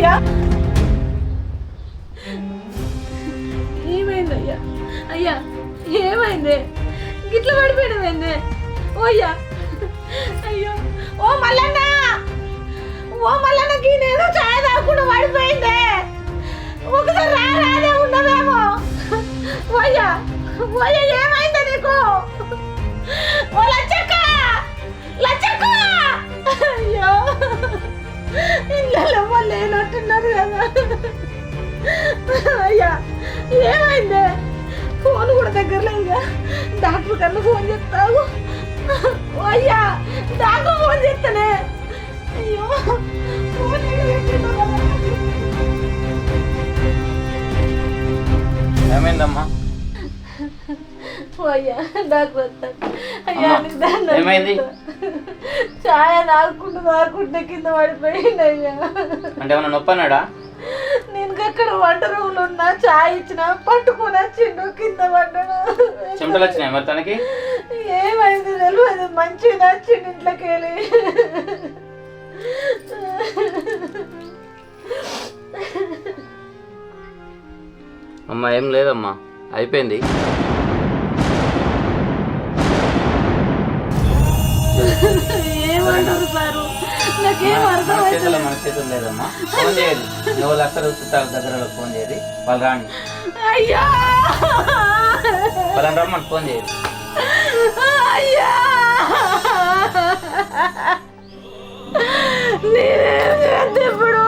అయ్యా ఏమైంది అయ్యా అయ్యా ఏమైంది గిట్ల పడిపోయినమైంది ఓ అయ్యా అయ్యో ఓ మల్లన్న నేనేదో ఛాయ తాగకుండా పడిపోయిందే ఒకసారి రాదే ఉన్నదేమో ఓయ్యా ఏమైందా నీకు ఓ లచ్చక్క అయ్యో ఇళ్ళలో వాళ్ళు లేనట్టున్నారు కదా అయ్యా ఏమైందే ఫోన్ కూడా దగ్గర లేదుగా డాక్టర్ కన్నా ఫోన్ చేస్తావు అయ్యా డాక్టర్ ఫోన్ చేస్తానే అయ్యో ఫోన్ ఏమైందమ్మా? అయ్యా డాక్టర్ వస్తాను అయ్యా ఏమైంది? ఛాయ నాకుంటే కింద పడిపోయింది అయ్యా. అంటే ఏమన్నా నొప్పి అన్నాడా? నేను అక్కడ వంట రూమ్లో ఉన్నా ఛాయ్ ఇచ్చిన పట్టుకొని వచ్చిండు కింద పడ్డాడు. చెమటలు వచ్చినాయి మరి తనకి? ఏమైంది తెలియదు మంచిగా నచ్చిండు ఇంట్లోకి వెళ్ళి. అమ్మా ఏం లేదమ్మా అయిపోయింది. ఏమంటారు సారు నాకేం అర్థం మన చేతులు లేదమ్మా. ఫోన్ చేయాలి, నువ్వు లక్షలు చుట్టాల దగ్గర ఫోన్ చేయాలి, వాళ్ళు రాని అయ్యా వాళ్ళని రమ్మని ఫోన్ చేయాలి. అయ్యా నేనేం చేద్దాం ఇప్పుడు?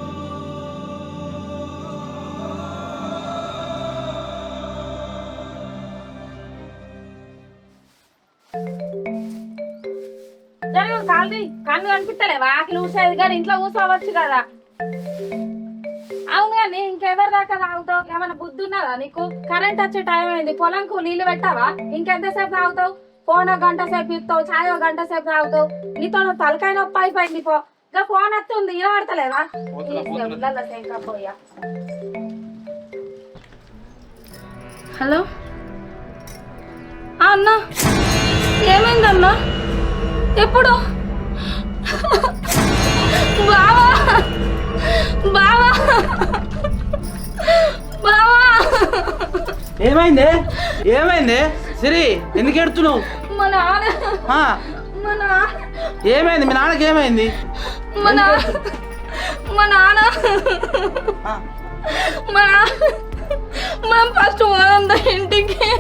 కాల్ది కన్ను కనిపిస్తలేవా? ఆకిలి ఊసేది కానీ ఇంట్లో కూర్చోవచ్చు కదా. అవును కానీ ఇంకెవరి దాకా తాగుతావు? ఏమైనా బుద్ధి ఉన్నదా నీకు? కరెంట్ వచ్చే టైం అయింది, పొలంకు నీళ్లు పెట్టావా? ఇంకెంతసేపు తాగుతావు? ఫోన్ ఒక గంట సేపు ఇస్తావు, ఛాయ్ ఒక గంట సేపు తాగుతావు. నీతో తలకాయ నొప్పి అయిపోయింది. పో ఇంకా ఫోన్ వస్తుంది, వినబడతలేవా? హలో అన్నా ఏమైందన్నా? ఎప్పుడు? బావా బావా బావా ఏమైంది? సిరి ఎందుకు ఎడుతున్నావు? మా నాన్న ఏమైంది? మీ నాన్నకి ఏమైంది? మా నాన్న మనం ఫస్ట్ పోదాం ఇంటికి.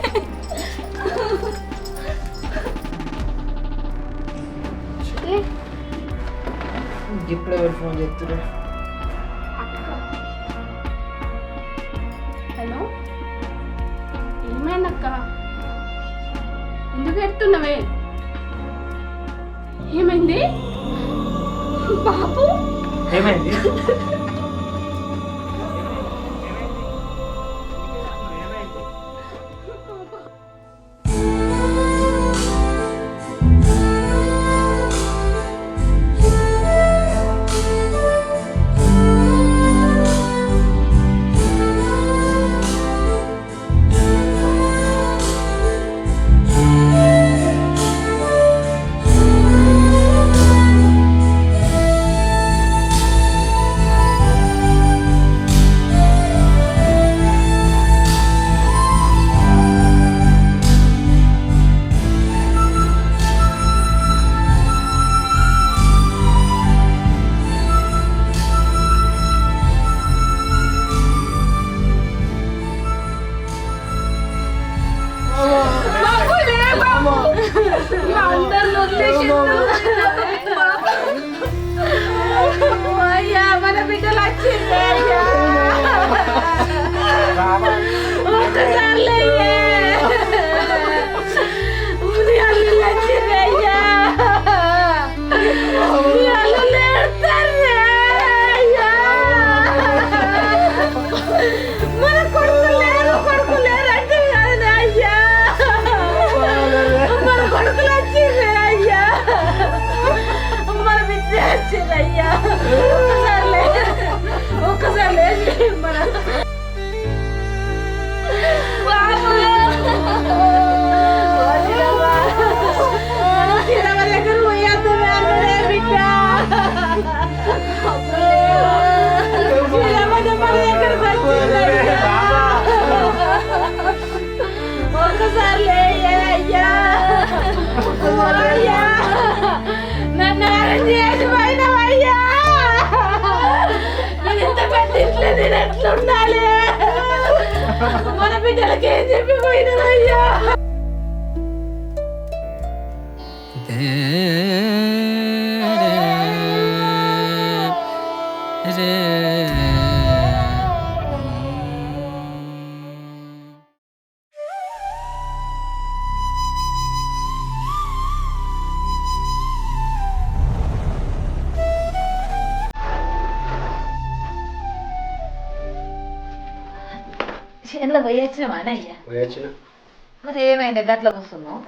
ఇప్పుడే ఫోన్ చేస్తున్నా. హలో ఏమైందక్క? ఎందుకు ఎడుతున్నావే? ఏమైంది బాబు? ఏమైంది? అయ్యా మన బిడ్డలు వచ్చింది అయ్యా. ఒక్కసారి అల్లు వచ్చింది అయ్యా. అల్లు లేడతారు అయ్యా. మన కొడుకు లేరు అంటే కాదు అయ్యా. మన కొడుకులు వచ్చింది అయ్యా. మన బిడ్డ వచ్చింది అయ్యా. ఒక్కసారి లేచి మన బాబు ఒక్కసారి లేయే అయ్యా. ఓ అయ్యా, నన్ను అరెంజ్ చేసి పోయినావయ్యా. నేను ఇంత పెద్ద ఇంట్లో నేను ఎట్లా ఉండాలి? మన బిడ్డలకి ఏం చెప్పి పోయినావయ్యా? చేనులో పోయొచ్చినావా అయ్యా? వచ్చిన మరి ఏమైంది గట్ల కూర్చున్నావు?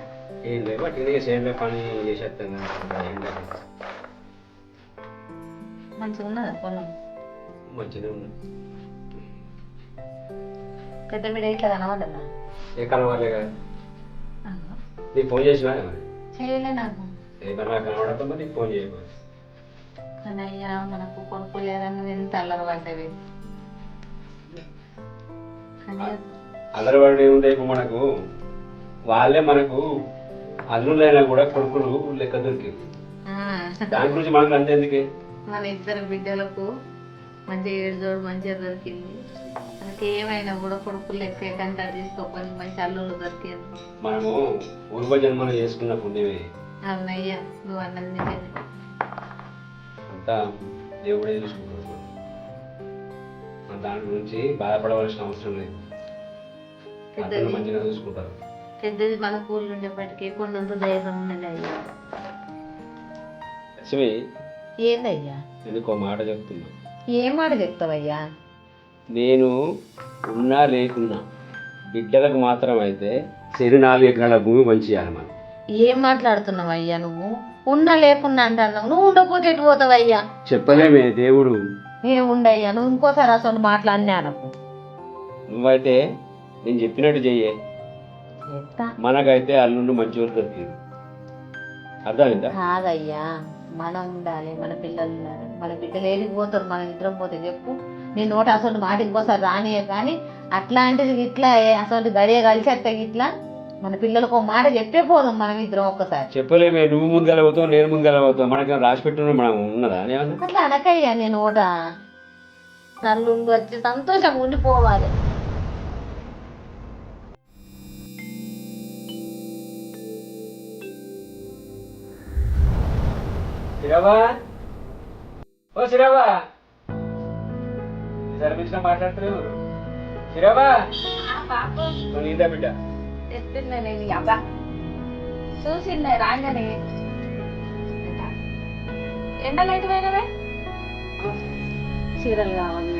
ఏం లేదు బట్ ఇది సేమ్ పని చేసేస్తాం మంచిగా ఉన్నదా పొలం? మంచిగా ఉంది. పెద్ద బిడ్డ ఇట్లా కనవద్దన్నా? ఏ కాలం వాళ్ళే కదా నీకు ఫోన్ చేసినా మరి చేయలే నాకు. ఏమన్నా కనబడతా మరి నీకు ఫోన్ చేయమని. కానీ అయ్యా మనకు కొడుకు లేదని ఎంత అల్లరి పడ్డవి. కానీ అల్లరివాడు ఏముంది ఇప్పుడు మనకు వాళ్ళే మనకు అల్లులైనా కూడా కొడుకులు లెక్క దొరికింది. దాని గురించి మనకు అంతే ఎందుకే మన ఇద్దరు బిడ్డలకు మంచిగా ఏడుజోడు మంచిగా దొరికింది. మనకి ఏమైనా కూడా కొడుకులు లెక్క కంటే తీసుకోపోయి మంచి అల్లుళ్ళు దొరికింది. మనము పూర్వ జన్మను చేసుకున్న పుణ్యమే. అవునయ్యా, నువ్వు అన్నది నిజమే. అంతా దేవుడే చూసుకుంటాడు. మన దాని గురించి బాధపడవలసిన అవసరం లేదు. అతను మంచిగా చూసుకుంటారు. పెద్దది మన కూలి ఉండేప్పటికీ కొండంత ధైర్యం ఉన్నది అయ్యా. లక్ష్మి, ఏందయ్యా? నేను ఒక మాట చెప్తున్నా. ఏం మాట చెప్తావయ్యా? నేను ఉన్నా లేకున్నా బిడ్డలకు మాత్రం అయితే చెరు 4 ఎకరాల భూమి పంచేయాలి మనం. ఏం మాట్లాడుతున్నావయ్యా నువ్వు? ఉన్నా లేకున్నా అంటున్నావు. నువ్వు ఉండకపోతే ఎటు పోతావయ్యా? చెప్పలేమే దేవుడు. ఏముండయ్యా, నువ్వు ఇంకోసారి అసలు మాట్లాడినా నాకు. నువ్వైతే నేను చెప్పినట్టు చెయ్యే. మనకైతే అల్లుండి మంచిగా దొరికింది. అర్థమైందా? కాదయ్యా, మనం ఉండాలి, మన పిల్లలు ఉండాలి. మన బిడ్డలు ఏడిపోతారు, మనం ఇద్దరం పోతే చెప్పు. నీ నోట అసలు మాట ఇంకోసారి రానియే. కానీ అట్లాంటిది ఇట్లా అసలు గడియ కలిసేస్తే ఇట్లా మన పిల్లలకు ఒక మాట చెప్పే పోదాం మనం ఇద్దరం ఒక్కసారి. చెప్పలేమే. నువ్వు ముందుగా పోతావు, నేను ముందుగా పోతావు. మనకి రాసి పెట్టుకున్నా మనం ఉన్నదా? అట్లా అనకయ్యా. నేను నోట నల్లుండి వచ్చి సంతోషంగా ఉండిపోవాలి. సిరావా, ఓ సిరావా, సర్వీస్లో మాట్లాడుతున్నావు. సిరావా, నీదా బిడ్డ చెప్తున్నా నేను అబ్బా చూసిండే రాగానే ఎండలు ఎటు పోయినవే? చీరలు కావాలి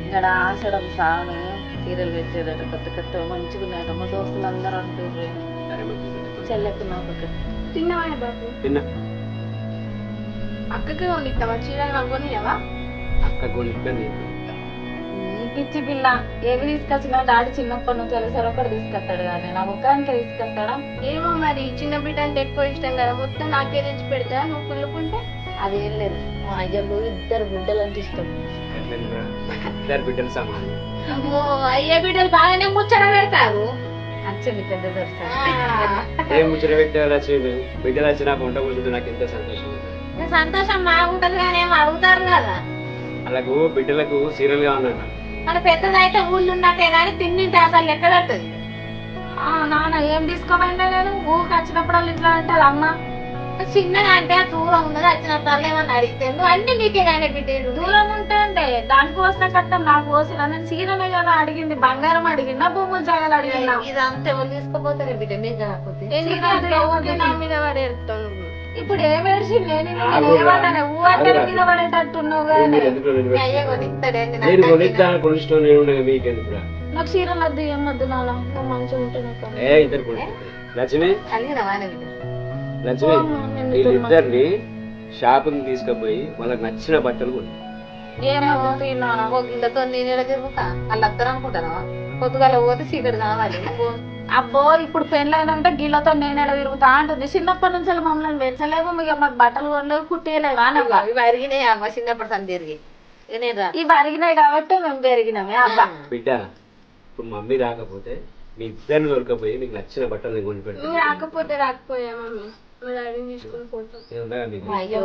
ఇక్కడ ఆషడం సాగు చీరలు పెట్టేదట కొత్త కొత్త మంచిగా ఉన్నాయట. మా దోస్తులు అందరూ అంటారు చెల్లెకు నాకు తిన్నావా బాబు? తిన్నా. అక్కకి వండిస్తావా? చీరలు కొనియావా? అక్క కొనిస్తా నీకు. ఈ పిచ్చి పిల్ల ఏవి తీసుకొచ్చినా డాడీ చిన్నప్పటి నుంచి తెలిసారు ఒకటి తీసుకొస్తాడు కానీ నా ముఖానికి తీసుకొస్తాడా? ఏమో మరి, చిన్న బిడ్డ అంటే ఎక్కువ ఇష్టం కదా, మొత్తం నాకే తెచ్చి పెడతా నువ్వు కుళ్ళుకుంటే. అదేం లేదు, మా అయ్యలు 2 బిడ్డలు అంటే ఇష్టం. ఇద్దరు బిడ్డలు సమానం. అమ్మో, అయ్యే బిడ్డలు బాగానే ముచ్చట పెడతారు. అచ్చండి పెద్ద దొరుకుతాడు. ఏం ముచ్చట పెట్టారు? బిడ్డలు వచ్చి నాకు వంట కూర్చుంటే నాకు ఎంత సంతోషం. సంతోషం బాగుంటది కానీ ఏమో అడుగుతారు కదా. అలాగూ బిడ్డలకు సీరియల్ గా ఉన్నాడు. మన పెద్దదైతే ఊళ్ళు ఉన్నట్టే కానీ తిన్నింటే అసలు ఎక్కడట్టదు. నాన్న ఏం తీసుకోమంటే నేను ఊరికి వచ్చినప్పుడు ఇట్లా అంటారు అమ్మ. చిన్నగా అంటే దూరం ఉన్నది, వచ్చిన తల్లి ఏమన్నా అడిగితే అన్ని నీకే కానీ బిడ్డలు. దూరం ఉంటే అంటే దానికి పోసిన కట్టం నాకు పోసిన. నేను చీరనే కదా అడిగింది, బంగారం అడిగినా భూములు జాగాలు అడిగినా. ఇదంతా ఎవరు తీసుకుపోతారే బిడ్డ మీకు కాకపోతే. నా మీద పడేస్తాను. ఇప్పుడు ఏం ఏడ్చి నేను ఏమన్నా ఊ అంటే మీద పడేటట్టున్నావు కానీ అయ్యే కొనిస్తాడండి నేను కొనిస్తాను, కొనిష్టం నేను ఉండగా మీకెందుకు? నాకు చీరలు వద్దు ఏం వద్దు నాన్న, నువ్వు మంచిగా ఉంటుంది. ఏ ఇద్దరు కొనిస్తాను. లక్ష్మి, కలిగినవా బిడ్డ? లక్ష్మి, వీళ్ళిద్దరిని షాపింగ్ తీసుకుపోయి వాళ్ళకి నచ్చిన బట్టలు కొని. గిళ్ళతో నేను ఎడ తిరుగుతా? వాళ్ళు అత్తరు అనుకుంటానా? పొద్దుగాల పోతే చీకటి కావాలి. అబ్బో ఇప్పుడు పెళ్ళైనంటే గిళ్ళతో నేను ఎడ తిరుగుతా అంటుంది. చిన్నప్పటి నుంచి మమ్మల్ని పెంచలేవు, ఇక మాకు బట్టలు కొనలేవు, కుట్టేయలేవా? ఇవి అరిగినాయి అమ్మ చిన్నప్పటి సంది తిరిగి. ఇవి అరిగినాయి కాబట్టి మేము పెరిగినామే. అబ్బా బిడ్డ, ఇప్పుడు మమ్మీ రాకపోతే మీ ఇద్దరిని దొరకపోయి మీకు నచ్చిన బట్టలు నేను కొని పెడతాను. నువ్వు రాకపోతే రాకపోయా మమ్మీ మా డాడీని తీసుకుని పోతాం. నేను ఉండగా మీకు అయ్యో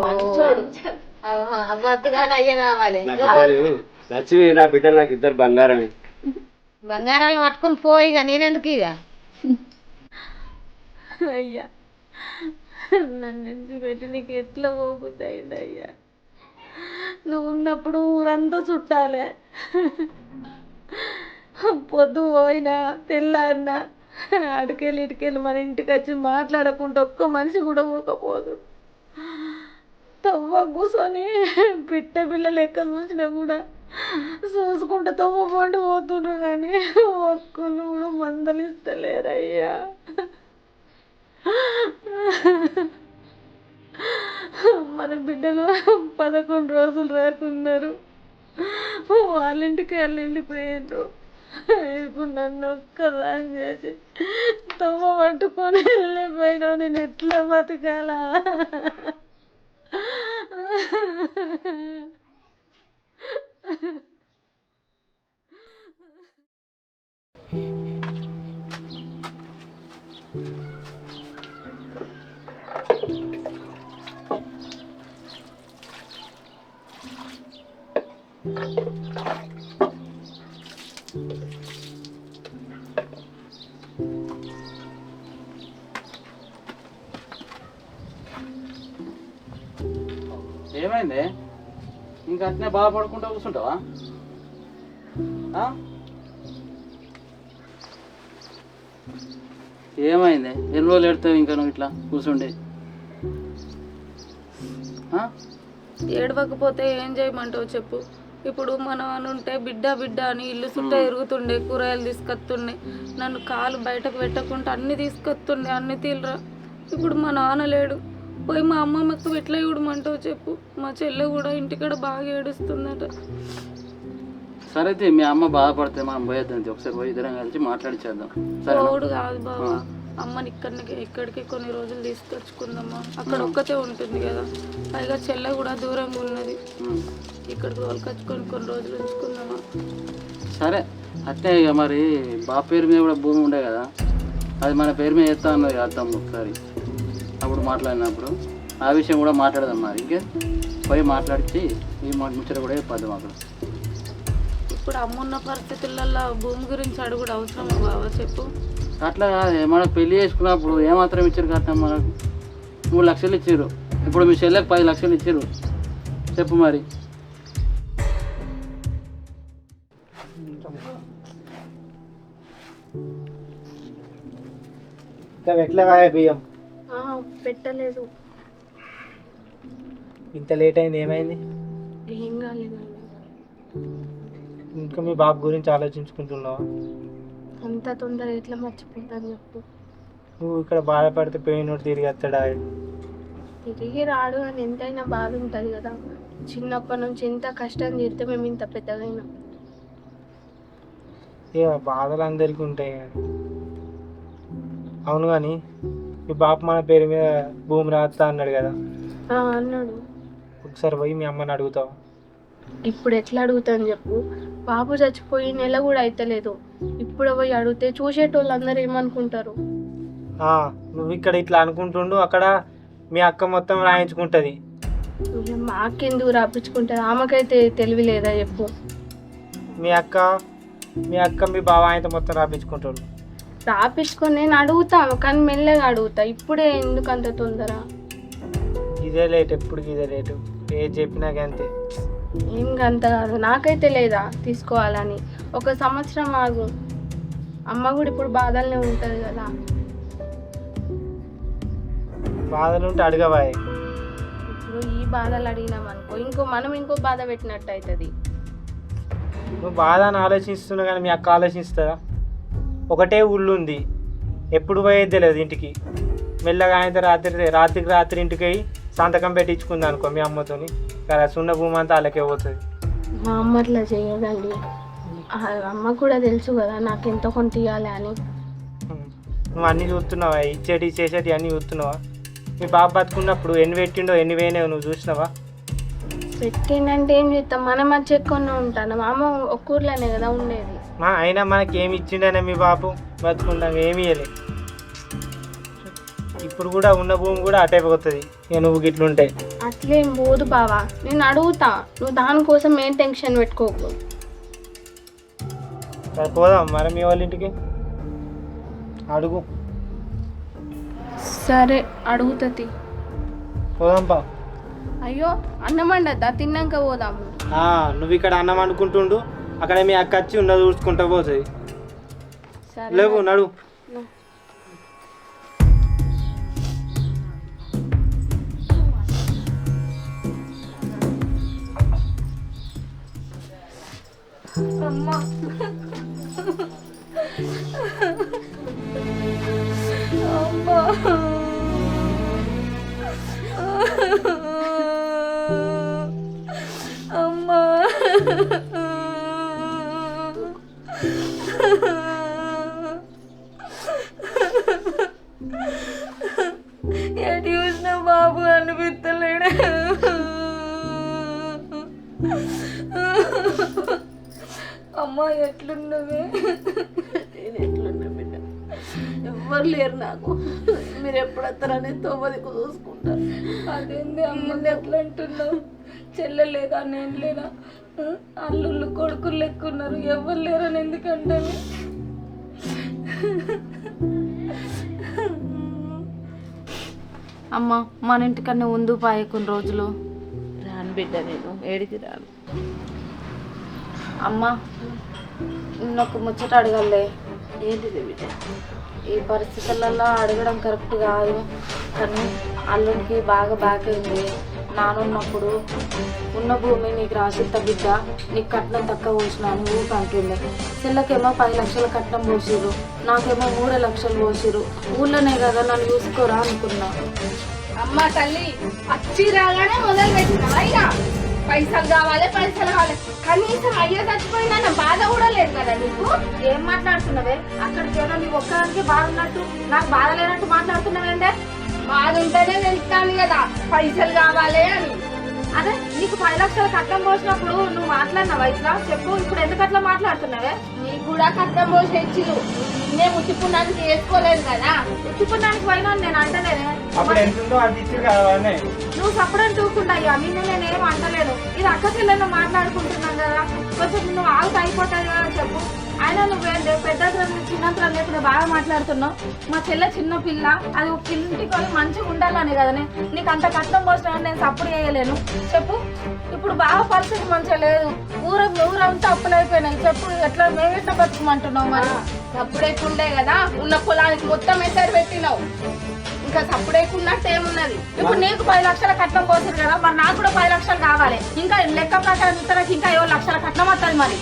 అవ్వద్దుగానే అయ్యే కావాలి. నాకు ఇద్దరు నచ్చి నా బిడ్డలు నాకు ఇద్దరు బంగారమే. బంగారాలు పట్టుకుని పోయి ఇక నేనెందుకు ఇక అయ్యా నన్ను ఎందుకు పెట్టి నీకు ఎట్లా పోబుద్ది అయింది అయ్యా. నువ్వు ఉన్నప్పుడు ఊరంతా చుట్టాలే. పొద్దు పోయినా తెల్లారినా అడికెళ్ళి ఇటుకెళ్ళి మన ఇంటికి వచ్చి మాట్లాడకుండా ఒక్క మనిషి కూడా పోకపోదు. తవ్వ కూర్చొని పిట్ట పిల్ల లెక్క చూసినా కూడా చూసుకుంటే తవ్వ పండు పోతుండ్రు కానీ ఒక్కళ్ళు కూడా మందలిస్తలేరయ్యా. మన బిడ్డలు 11 రోజులు రాకున్నారు, వాళ్ళ ఇంటికి వాళ్ళు వెళ్ళిపోయారు. ఇప్పుడు నన్ను ఒక్కదాన్ని చేసి తవ్వ పట్టుకొని వెళ్ళిపోయినా నేను ఎట్లా బతకాలా? ఏమైంది? ఇంకా అట్నే బాధపడుకుంటూ కూర్చుంటావా? ఏమైంది? ఎన్ని రోజులు ఎడతావు ఇంకా నువ్వు ఇట్లా కూర్చుండి? ఏడవకపోతే ఏం చేయమంటావు చెప్పు. ఇప్పుడు మనం అని ఉంటే బిడ్డ బిడ్డ అని ఇల్లు చుట్టూ ఎరుగుతుండే, కూరగాయలు తీసుకొస్తుండే, నన్ను కాలు బయటకు పెట్టకుండా అన్ని తీసుకొస్తుండే, అన్ని తీలరా. ఇప్పుడు మా నాన్న లేడు, పోయి మా అమ్మమ్మకు ఎట్లా ఇవ్వమంటావు చెప్పు. మా చెల్లె కూడా ఇంటికాడ బాగా ఏడుస్తుందట. సరే అయితే మీ అమ్మ బాధపడితే మనం పోయేద్దాం, ఒకసారి పోయి ఇద్దరం కలిసి మాట్లాడిచ్చేద్దాం. పోవుడు కాదు బాబా, అమ్మని ఇక్కడికి కొన్ని రోజులు తీసుకొచ్చుకుందామా. అక్కడ ఒక్కతే ఉంటుంది కదా, పైగా చెల్లె కూడా దూరంగా ఉన్నది. ఇక్కడికి వాళ్ళకొచ్చుకొని కొన్ని రోజులు ఉంచుకుందామా. సరే అట్టే ఇక మరి బాబు పేరు మీద కూడా భూమి ఉండే కదా, అది మన పేరు మీద చేస్తా అన్నది అర్థం ఒకసారి అప్పుడు మాట్లాడినప్పుడు ఆ విషయం కూడా మాట్లాడదాం. మరి ఇంకే పోయి మాట్లాడిచ్చి ఈ ముచ్చట కూడా చెప్పద్దాం అక్కడ. ఇప్పుడు అమ్మున్న పరిస్థితులలో భూమి గురించి అడుగుడు అవసరమా బాబా చెప్పు. అట్లా కాదే, మనకు పెళ్లి చేసుకున్నప్పుడు ఏమాత్రం ఇచ్చారు కట్నం? మనకు 3 లక్షలు ఇచ్చారు, ఇప్పుడు మీ చెల్లెకి 10 లక్షలు ఇచ్చారు. చెప్పు మరి. ఎట్లా బియ్యం పెట్టలేదు, ఇంత లేట్ అయింది, ఏమైంది? ఏం కాలేదండి. ఇంకా మీ బాబు గురించి ఆలోచించుకుంటున్నావా? అంత తొందర ఎట్లా మర్చిపోతాను చెప్పు. నువ్వు ఇక్కడ బాధపడితే పోయినోడు తిరిగి వస్తాడా? తిరిగి రాడు అని ఎంతైనా బాధ ఉంటుంది కదా. చిన్నప్పటి నుంచి ఎంత కష్టం తీరితే మేము ఇంత పెద్దగైనా. ఇక బాధలు అందరికీ ఉంటాయి. అవును కానీ మీ బాబు మన పేరు మీద భూమి రాస్తా అన్నాడు కదా, అన్నాడు. ఒకసారి పోయి మీ అమ్మని అడుగుతావు? ఇప్పుడు ఎట్లా అడుగుతాను చెప్పు. బాబు చచ్చిపోయి నెల కూడా అయితలేదు. ఇప్పుడు పోయి అడిగితే చూసేటోళ్ళు అందరూ ఏమనుకుంటారు? నువ్వు ఇక్కడ ఇట్లా అనుకుంటుండు, అక్కడ మీ అక్క మొత్తం రాయించుకుంటుంది. మాకెందుకు రాపించుకుంటారు? ఆమెకైతే తెలివి లేదా చెప్పు. మీ అక్క మీ బావ ఆయనతో మొత్తం రాపించుకుంటాడు. రాపించుకొని నేను అడుగుతాను, కానీ మెల్లగా అడుగుతా. ఇప్పుడే ఎందుకు అంత తొందర? ఇదే లేట్, ఎప్పుడు ఇదే లేటు. ఏది చెప్పినా అంతే. ఏం అంత కాదు, నాకైతే లేదా తీసుకోవాలని. 1 సంవత్సరం ఆగు. అమ్మ కూడా ఇప్పుడు బాధలనే ఉంటుంది కదా. బాధలు ఉంటే అడగవా? ఇప్పుడు ఈ బాధలు అడిగినామనుకో మనం ఇంకో బాధ పెట్టినట్టు అవుతుంది. నువ్వు బాధ అని ఆలోచిస్తున్నా కానీ మీ అక్క ఆలోచిస్తుందా? ఒకటే ఊళ్ళు ఉంది, ఎప్పుడు పోయేది తెలియదు ఇంటికి. మెల్లగా ఆయన రాత్రికి ఇంటికి అయ్యి సంతకం పెట్టించుకుంది అనుకో మీ అమ్మతోని, కదా సున్న భూమి అంతా వాళ్ళకే పోతుంది. మా అమ్మ అట్లా చేయదండి. అమ్మ కూడా తెలుసు కదా నాకు ఎంతో కొంత ఇవ్వాలి అని. నువ్వు అన్నీ చూస్తున్నావా? ఇచ్చేటి చేసేటి అన్నీ చూస్తున్నావా? మీ బాబు బతుకున్నప్పుడు ఎన్ని పెట్టిండో ఎన్ని పోయినావు నువ్వు చూసినావా? పెట్టిందంటే ఏం చేస్తాం, మన మధ్య ఎక్కువనే ఉంటాను. మా అమ్మ ఒక్క ఊర్లోనే కదా ఉండేది. అయినా మనకి ఏమి ఇచ్చిండనే మీ బాబు? బతుకుంటాక ఏమీ ఇవ్వలే. ఇప్పుడు కూడా ఉన్న భూమి కూడా అటే పోతుంది ఇక నువ్వు గిట్లుంటే. అట్లేం పోదు బావా, నేను అడుగుతా, నువ్వు దానికోసం ఏం టెన్షన్ పెట్టుకోకు. సరే పోదాం మరి మీ వాళ్ళ ఇంటికి, అడుగు. సరే అడుగుతుంది. పోదాంపా. అయ్యో అన్నం వండద్దా, తిన్నాక పోదాము. నువ్వు ఇక్కడ అన్నం అనుకుంటుండు, అక్కడ మీ అక్క వచ్చి ఉన్నది చూసుకుంటా పోతుంది. సరే లేవు నడు. అమ్మా అమ్మా అమ్మా ఎటు చూసిన బాబు అనిపిస్తలేడు. అమ్మ ఎట్లున్నవే? నేను ఎట్లున్నా బిడ్డ, ఎవ్వరు లేరు నాకు. మీరు ఎప్పుడు వస్తారని తోమదికు చూసుకుంటారు. అదేంది అమ్మ ఎట్లా అంటున్నావు? చెల్లెలేదా నేను లేనా? అల్లుళ్ళు కొడుకులు లెక్కున్నారు, ఎవరు లేరని ఎందుకంటే అమ్మ మన ఇంటికన్నా ముందు పాయ కొన్ని రోజులు రాను బిడ్డ, నేను ఏడికి రాను. అమ్మ నిన్నొక ముచ్చట అడగలే. ఏంటిది బిడ్డ? ఈ పరిస్థితులలో అడగడం కరెక్ట్ కాదు, కానీ అల్లుడికి బాగా బాకైంది. నానున్నప్పుడు ఉన్న భూమి నీకు రాసిత్త బిడ్డ, నీకు కట్నం తక్కువ పోసినా అని ఊరికి అంటుండే. చెల్లకేమో 10 లక్షల కట్నం పోసిరు, నాకేమో 3 లక్షలు పోసిరు. ఊళ్ళోనే కదా నన్ను చూసుకోరా అనుకున్నా. అమ్మ తల్లి వచ్చి రాగానే మొదలు పెట్టినా ఇక పైసలు కావాలి పైసలు కావాలి. కనీసం అయ్యే చచ్చిపోయిందన్న బాధ కూడా లేదు కదా నీకు. ఏం మాట్లాడుతున్నావే? అక్కడికి ఏదో నీ ఒక్కదానికి బాధ ఉన్నట్టు, నాకు బాధ లేనట్టు మాట్లాడుతున్నావేందే? బాధ ఉంటేనే తెలుస్తాను కదా పైసలు కావాలి అని. అదే నీకు 10 లక్షల కట్నం పోసినప్పుడు నువ్వు మాట్లాడినావా ఇట్లా? చెప్పు, ఇప్పుడు ఎందుకు అట్లా మాట్లాడుతున్నావే? నీకు కూడా కట్నం పోసి ఇచ్చిరు, నేను ఉట్టిపున్నానికి వేసుకోలేదు కదా. ఉట్టిపున్నానికి పోయినా నేను అంటలేనే. అప్పుడు ఎంత ఉందో అంత ఇచ్చి కావాలనే. నువ్వు సపరేట్ తూకుండా అయ్యా, నేనేం అంటలేను. ఇది అక్క చెల్లెల్లో మాట్లాడుకుంటున్నాం కదా, కొంచెం నువ్వు ఆవుకు అయిపోతాయి కదా చెప్పు. అయినా నువ్వేంటి పెద్దంతరం చిన్నంతరం లేకుండా బాగా మాట్లాడుతున్నావు. మా చెల్లె చిన్న పిల్ల, అది ఒక ఇంటికి వెళ్ళి మంచిగా ఉండాలని కదనే నీకు అంత కష్టం పోసినా నేను సపోర్ట్ చేయలేను. చెప్పు, ఇప్పుడు బాగా పరిస్థితి మంచిగా లేదు, ఊరంతా అప్పులైపోయినాయి. చెప్పు, ఎట్లా మేమెట్లా బతుకమంటున్నావు? మరి సప్పుడేకుండే కదా, ఉన్న పొలానికి మొత్తం ఎసరు పెట్టినావు, ఇంకా సప్పుడేకున్నట్టు ఏమున్నది? ఇప్పుడు నీకు 10 లక్షల కట్నం పోసారు కదా, మరి నాకు కూడా 10 లక్షలు కావాలి. ఇంకా లెక్క ప్రకారం ఇతరులకు ఇంకా 7 లక్షల కట్నం వస్తుంది. మరి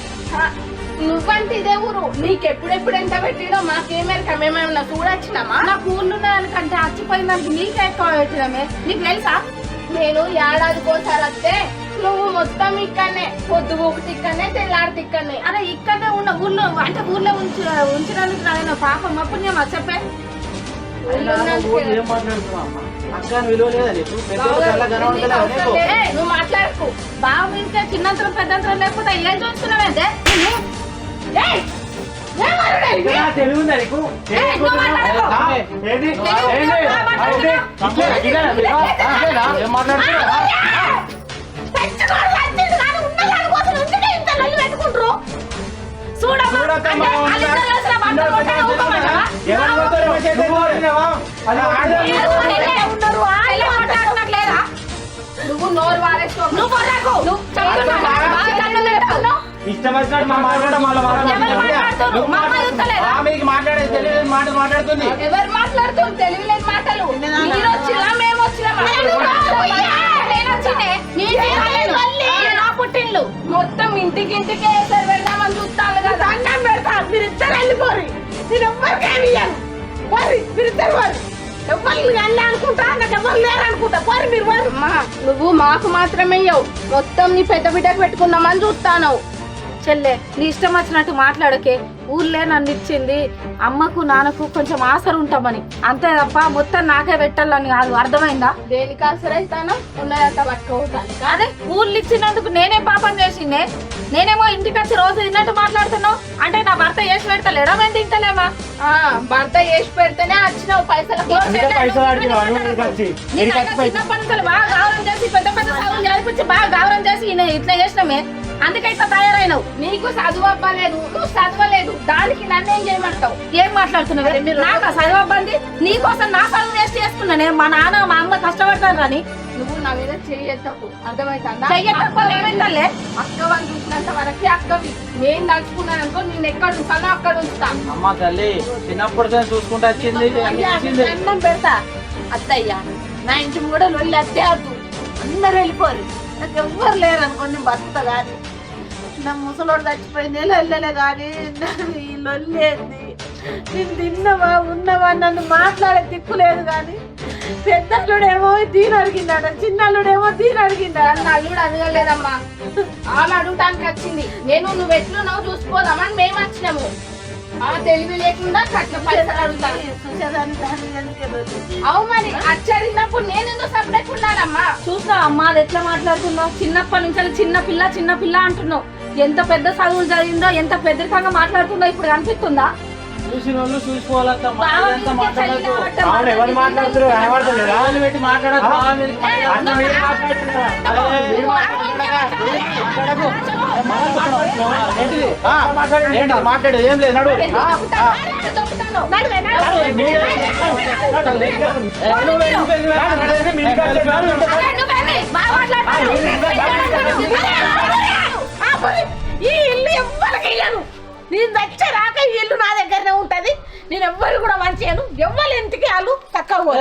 నువ్వంటే ఇదే ఊరు, నీకెప్పుడెప్పుడు ఎంత పెట్టినో మాకేమేరక, మేమేమన్నా చూడొచ్చినామా? నాకు ఊళ్ళో దానికంటే అచ్చిపోయిన దానికి నీకే ఎక్కువ పెట్టినమే. నీకు తెలుసా? నేను ఏడాదికోసారి వస్తే నువ్వు మొత్తం ఇక్కడనే, పొద్దు ఒకటి ఇక్కడనే, తెల్లారితే ఇక్కడనే. అరే ఇక్కడనే ఉన్న ఊళ్ళో అంటే ఊళ్ళో ఉంచడానికి నాయన పాపం పుణ్యమా చెప్పే. నువ్వు మాట్లాడకు. బావ ఇంకే చిన్నంతరం పెద్దంతరం లేకపోతే ఏం చూస్తున్నావేంటే? నువ్వు నోరు వారేసుకో. ఇష్టం వచ్చినట్టు మాట్లాడుతుంది. ఎవరు మాట్లాడుతుంది? తెలివిలేని మాటలు. మీరు వచ్చినా మేము వచ్చినా పుట్టిండ్లు మొత్తం ఇంటికే ఎసరు పెడదామని చూస్తాను కదా. అన్నం పెడతా, మీరిద్దరు వెళ్ళిపోరు. నేను ఎవ్వరికేమి ఇయ్యను. మీరిద్దరు నువ్వు మాకు మాత్రమే ఇయ్యవు, మొత్తం నీ పెద్ద బిడ్డకు పెట్టుకున్నామని చూస్తాను. చెల్లె నీ ఇష్టం వచ్చినట్టు మాట్లాడకే. ఊర్లే నన్ను ఇచ్చింది అమ్మకు నాన్నకు కొంచెం ఆసరు ఉంటామని, అంతే తప్ప మొత్తం నాకే పెట్టాలని కాదు. అర్థమైందా? దేనికి ఆసరైతాను ఉన్నదంతా పట్టుకోవటాను. అదే ఊర్లు ఇచ్చినందుకు నేనే పాపం చేసిందే. నేనేమో ఇంటికి వచ్చి రోజు తిన్నట్టు మాట్లాడుతున్నావు అంటే నా భర్త చేసి పెడతలేడా? మేము తింటలేమా? భర్త చేసి పెడితేనే వచ్చినావు పైసలు. చిన్నప్పటి నుంచి బాగా గౌరవం చేసి పెద్ద పెద్ద చదువులు చదివించి బాగా గౌరవం చేసి ఇట్లా చేసినామే, అందుకే ఇట్లా తయారైనవు. నీకు చదువు అవ్వలేదు, నువ్వు చదవలేదు, దానికి నన్నేం చేయమంటావు? ఏం మాట్లాడుతున్నావు? నాకు చదువు అబ్బంది, నీకోసం నా చదువు వేస్ట్ చేసుకున్నానే. మా నాన్న మా అమ్మ కష్టపడతాను అని నువ్వు నా మీద చెయ్యొద్దు, అర్థమవుతుందా? చెయ్యలే. అక్క వాళ్ళు చూసినంత వరకే అక్కవి. నేను నడుచుకున్నాను అనుకో, నేను ఎక్కడ ఉంటానో అక్కడ ఉంచుతాను. అమ్మ తల్లి చిన్నప్పుడు చూసుకుంటూ వచ్చింది అన్ని ఇచ్చింది. అన్నం పెడతా అత్తయ్య. నా ఇంటి కూడా లొల్లి అత్తే అద్దు, అందరు వెళ్ళిపోరు. నాకు ఎవ్వరు లేరు అనుకోండి, బతుకుతా కానీ నా ముసలోడు చచ్చిపోయింది వెళ్ళలే కానీ ఈ లొల్లి ఏంది? నేను తిన్నవా ఉన్నవా నన్ను మాట్లాడే తిప్పులేదు కానీ పెద్దల్లుడేమో దీని అడిగిందట, చిన్నల్లుడేమో దీని అడిగిందట. నన్ను అల్లుడు అడగలేదమ్మా, వాళ్ళు అడగటానికి వచ్చింది. నేను నువ్వు ఎట్లున్నావు చూసుకోదామని మేము వచ్చినాము. ఆ తెలివి లేకుండా కట్ల పైసలు అడుగుతాను. అవు మరి అచ్చి అడిగినప్పుడు నేను ఎందుకు సపరేట్ ఉన్నానమ్మా? చూసినావు అమ్మ అది ఎట్లా మాట్లాడుతున్నావు? చిన్నప్పటి నుంచి చిన్న పిల్ల అంటున్నావు. ఎంత పెద్ద చదువులు చదివిందో, ఎంత పెద్దరికంగా మాట్లాడుతుందో ఇప్పుడు కనిపిస్తుందా? చూసిన వాళ్ళు చూసుకోవాలమ్మా. ఎవరు మాట్లాడుతున్నారు కనబడతలేదా? పెట్టి మాట్లాడదు. మాట్లాడు ఏం లేదు నడు. ఈ ఇల్లు ఎవ్వరికి ఇయ్యను. నేను వచ్చే రాక ఈ ఇల్లు నా దగ్గరనే ఉంటది. నేను ఎవ్వరు కూడా మంచిగాను. ఎవ్వరు ఇంటికి వాళ్ళు తక్కువ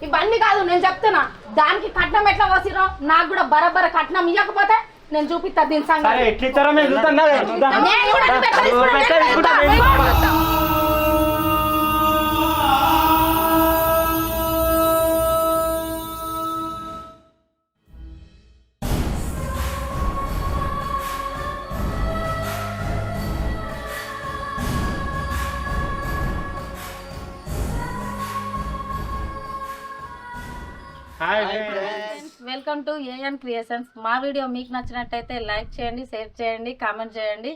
ఇవన్నీ కాదు నేను చెప్తున్నా. దానికి కట్నం ఎట్లా వసిరో నాకు కూడా బరబర కట్నం ఇవ్వకపోతే నేను చూపిస్తా దీని సంగతి. నేను కూడా వెల్కమ్ టు ఏఎన్ క్రియేషన్స్. మా వీడియో మీకు నచ్చినట్టయితే లైక్ చేయండి, షేర్ చేయండి, కామెంట్ చేయండి,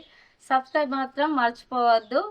సబ్స్క్రైబ్ మాత్రం మర్చిపోవద్దు.